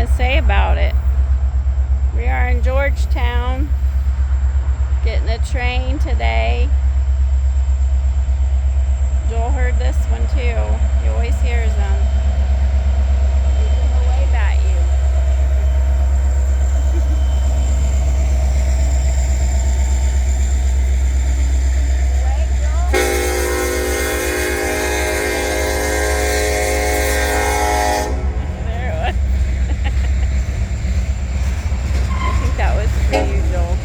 you gonna say about it? We are in Georgetown, getting a train today. Joel heard this one too. He always hears them. They can wave at you. Wave, Joel. There it was. I think that was for you, Joel.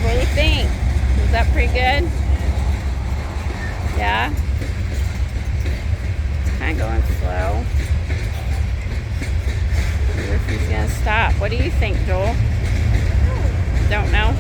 What do you think? Was that pretty good? Yeah? It's kind of going slow. I wonder if he's going to stop. What do you think, Joel? Don't know?